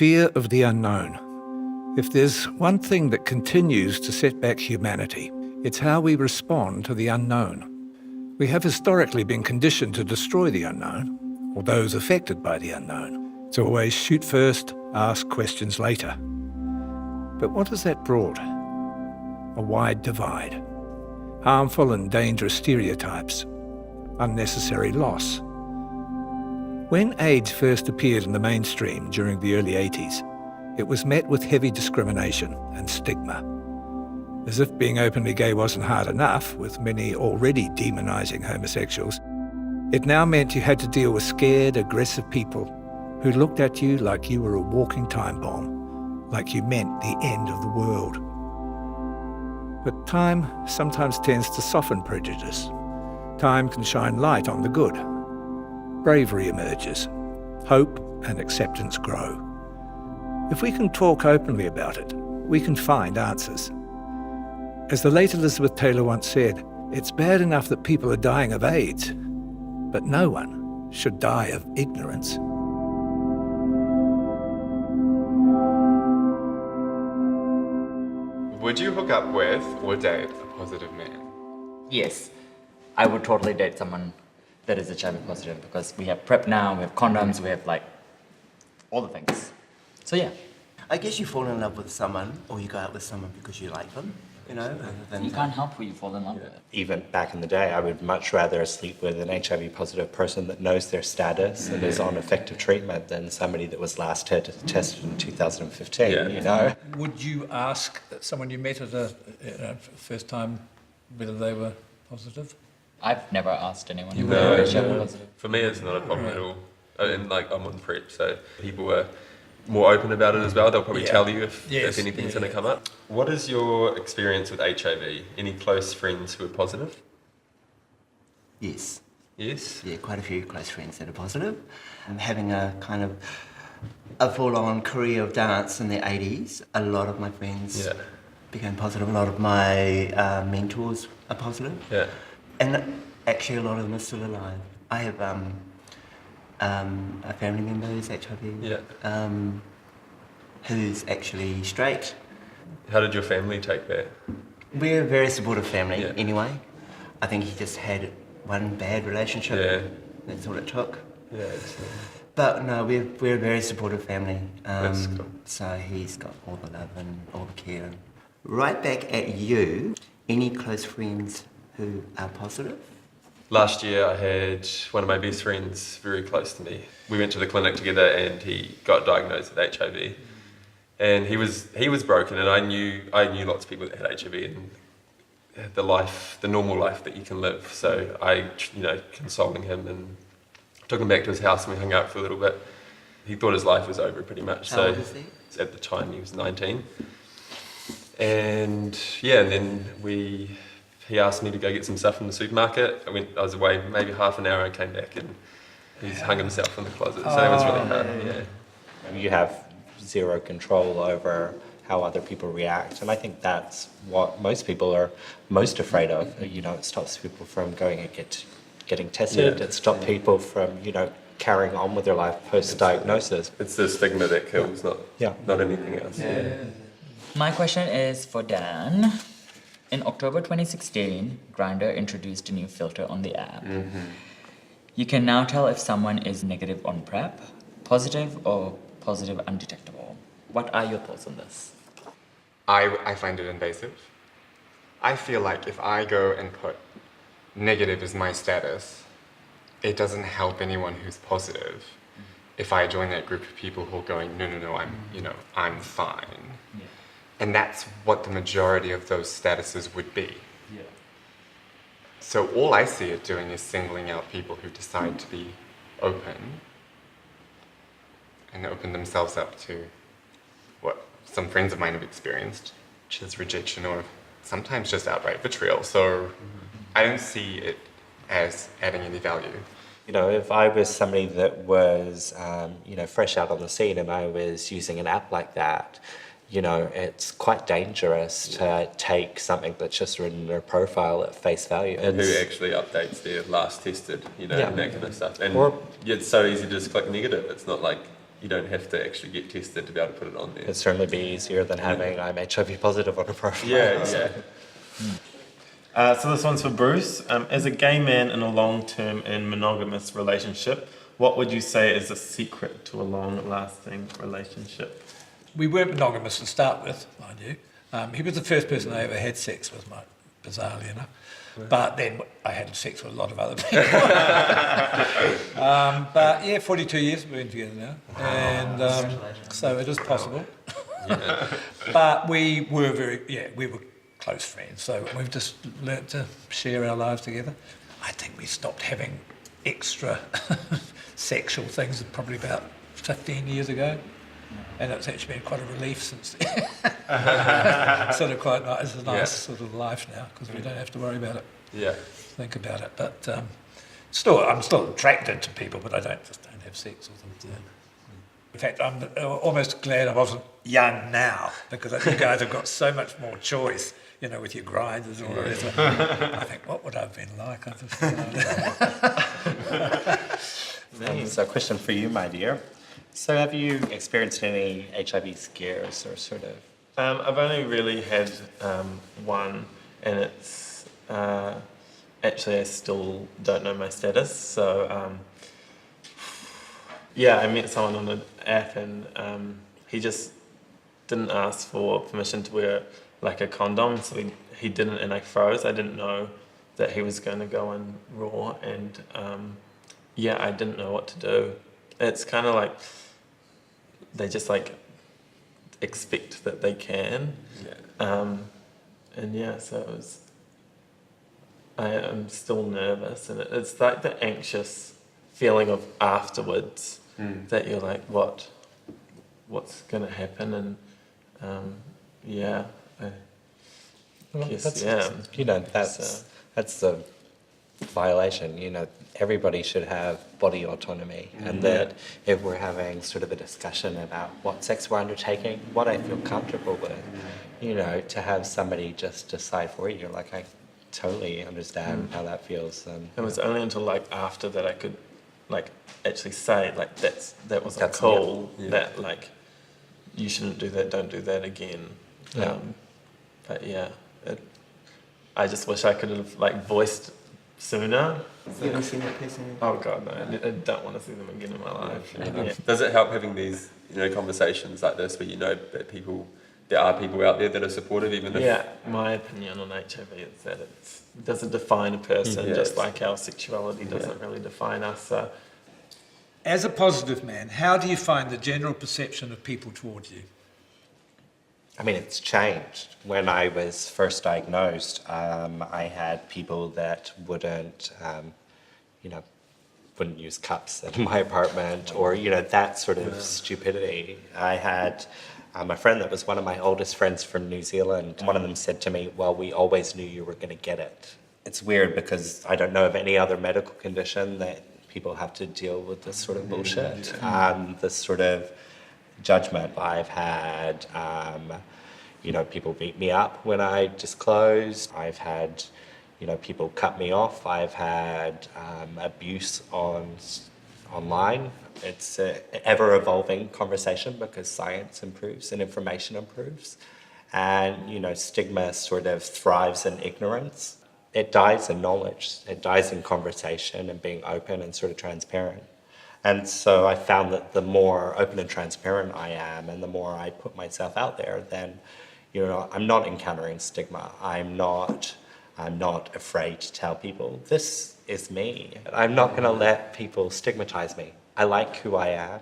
Fear of the unknown. If there's one thing that continues to set back humanity, it's how we respond to the unknown. We have historically been conditioned to destroy the unknown, or those affected by the unknown, to always shoot first, ask questions later. But what has that brought? A wide divide. Harmful and dangerous stereotypes. Unnecessary loss. When AIDS first appeared in the mainstream during the early 80s, it was met with heavy discrimination and stigma. As if being openly gay wasn't hard enough, with many already demonising homosexuals, it now meant you had to deal with scared, aggressive people who looked at you like you were a walking time bomb, like you meant the end of the world. But time sometimes tends to soften prejudice. Time can shine light on the good. Bravery emerges. Hope and acceptance grow. If we can talk openly about it, we can find answers. As the late Elizabeth Taylor once said, it's bad enough that people are dying of AIDS, but no one should die of ignorance. Would you hook up with or date a positive man? Yes, I would totally date someone that is HIV positive because we have PrEP now, we have condoms, we have like all the things. So yeah. I guess you fall in love with someone or you go out with someone because you like them, you know, rather than... You can't help who you fall in love with. Even back in the day, I would much rather sleep with an HIV positive person that knows their status and is on effective treatment than somebody that was last tested in 2015, you know? Would you ask someone you met at a first time whether they were positive? I've never asked anyone who was HIV positive. For me, it's not a problem at all. And like, I'm on PrEP, so people are more open about it as well. They'll probably tell you if anything's going to come up. What is your experience with HIV? Any close friends who are positive? Yes. Yes? Yeah, quite a few close friends that are positive. I'm having a kind of a full-on career of dance in the 80s. A lot of my friends became positive. A lot of my mentors are positive. Yeah. And actually a lot of them are still alive. I have a family member who's HIV, who's actually straight. How did your family take that? We're a very supportive family anyway. I think he just had one bad relationship. Yeah. That's all it took. Yeah. But no, we're a very supportive family. That's cool. So he's got all the love and all the care. Right back at you, any close friends who are positive? Last year I had one of my best friends very close to me. We went to the clinic together and he got diagnosed with HIV. And he was broken, and I knew lots of people that had HIV and the normal life that you can live. So I, consoling him and took him back to his house and we hung out for a little bit. He thought his life was over pretty much. How old is he? At the time he was 19. And then he asked me to go get some stuff from the supermarket. I was away maybe half an hour. I came back and he's hung himself in the closet. So that was really hard. Yeah. You have zero control over how other people react, and I think that's what most people are most afraid of. It stops people from going and getting tested. It stops people from carrying on with their life post-diagnosis. It's the stigma that kills, not anything else. Yeah. My question is for Dan. In October 2016, Grindr introduced a new filter on the app. Mm-hmm. You can now tell if someone is negative on PrEP, positive or positive undetectable. What are your thoughts on this? I find it invasive. I feel like if I go and put negative as my status, it doesn't help anyone who's positive. If I join that group of people who are going, no, I'm fine. Yeah. And that's what the majority of those statuses would be. Yeah. So all I see it doing is singling out people who decide to be open and open themselves up to what some friends of mine have experienced, which is rejection or sometimes just outright vitriol. So I don't see it as adding any value. If I was somebody that was, fresh out on the scene and I was using an app like that, it's quite dangerous to take something that's just written in their profile at face value. And who actually updates their last tested, and that kind of stuff. And it's so easy to just click negative. It's not like you don't have to actually get tested to be able to put it on there. It'd certainly be easier than having I'm HIV positive on a profile. Yeah. So this one's for Bruce. As a gay man in a long-term and monogamous relationship, what would you say is a secret to a long-lasting relationship? We weren't monogamous to start with, mind you. He was the first person I ever had sex with, bizarrely enough. But then I had sex with a lot of other people. But yeah, 42 years we've been together now. And so it is possible. But we were close friends. So we've just learnt to share our lives together. I think we stopped having extra sexual things probably about 15 years ago. And it's actually been quite a relief since then. Sort of quite nice. It's a nice sort of life now because we don't have to worry about it. Yeah. Think about it. But I'm still attracted to people, but I don't have sex with them. Yeah. In fact, I'm almost glad I wasn't young now because you guys have got so much more choice, with your grinders and all the rest of it. I think, what would I have been like? So a question for you, my dear. So have you experienced any HIV scares or sort of? I've only really had one, and it's actually I still don't know my status. So I met someone on an app, and he just didn't ask for permission to wear like a condom, so he didn't, and I froze. I didn't know that he was going to go in raw, and I didn't know what to do. It's kind of like they just like expect that they can. So it was, I am still nervous, and it's like the anxious feeling of afterwards that you're like, what's going to happen? And that's the violation. Everybody should have body autonomy, and that if we're having sort of a discussion about what sex we're undertaking, what I feel comfortable with, to have somebody just decide for you, like I totally understand how that feels. It was only until like after that I could like actually say like that wasn't cool. That like you shouldn't do that. Don't do that again. I just wish I could have like voiced sooner. You haven't seen that person? Oh God, no! I don't want to see them again in my life. Does it help having these, conversations like this where that there are people out there that are supportive, even if... Yeah, my opinion on HIV is that it doesn't define a person, just like our sexuality doesn't really define us. So. As a positive man, how do you find the general perception of people towards you? I mean, it's changed. When I was first diagnosed, I had people that wouldn't use cups in my apartment, or that sort of stupidity. I had a friend that was one of my oldest friends from New Zealand. One of them said to me, "Well, we always knew you were going to get it." It's weird because I don't know of any other medical condition that people have to deal with this sort of bullshit, this sort of judgment. I've had, people beat me up when I disclosed. I've had, people cut me off. I've had abuse online. It's an ever-evolving conversation because science improves and information improves. And, stigma sort of thrives in ignorance. It dies in knowledge. It dies in conversation and being open and sort of transparent. And so I found that the more open and transparent I am and the more I put myself out there, then, I'm not encountering stigma. I'm not afraid to tell people, this is me. I'm not going to let people stigmatize me. I like who I am.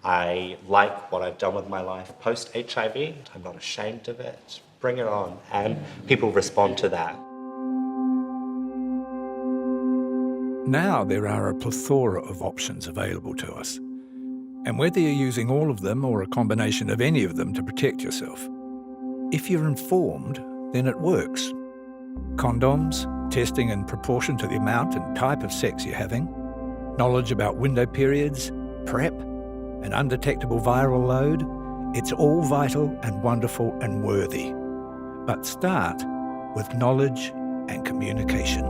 I like what I've done with my life post-HIV. I'm not ashamed of it. Bring it on. And people respond to that. Now there are a plethora of options available to us. And whether you're using all of them or a combination of any of them to protect yourself, if you're informed, then it works. Condoms, testing in proportion to the amount and type of sex you're having, knowledge about window periods, PrEP, an undetectable viral load, it's all vital and wonderful and worthy. But start with knowledge and communication.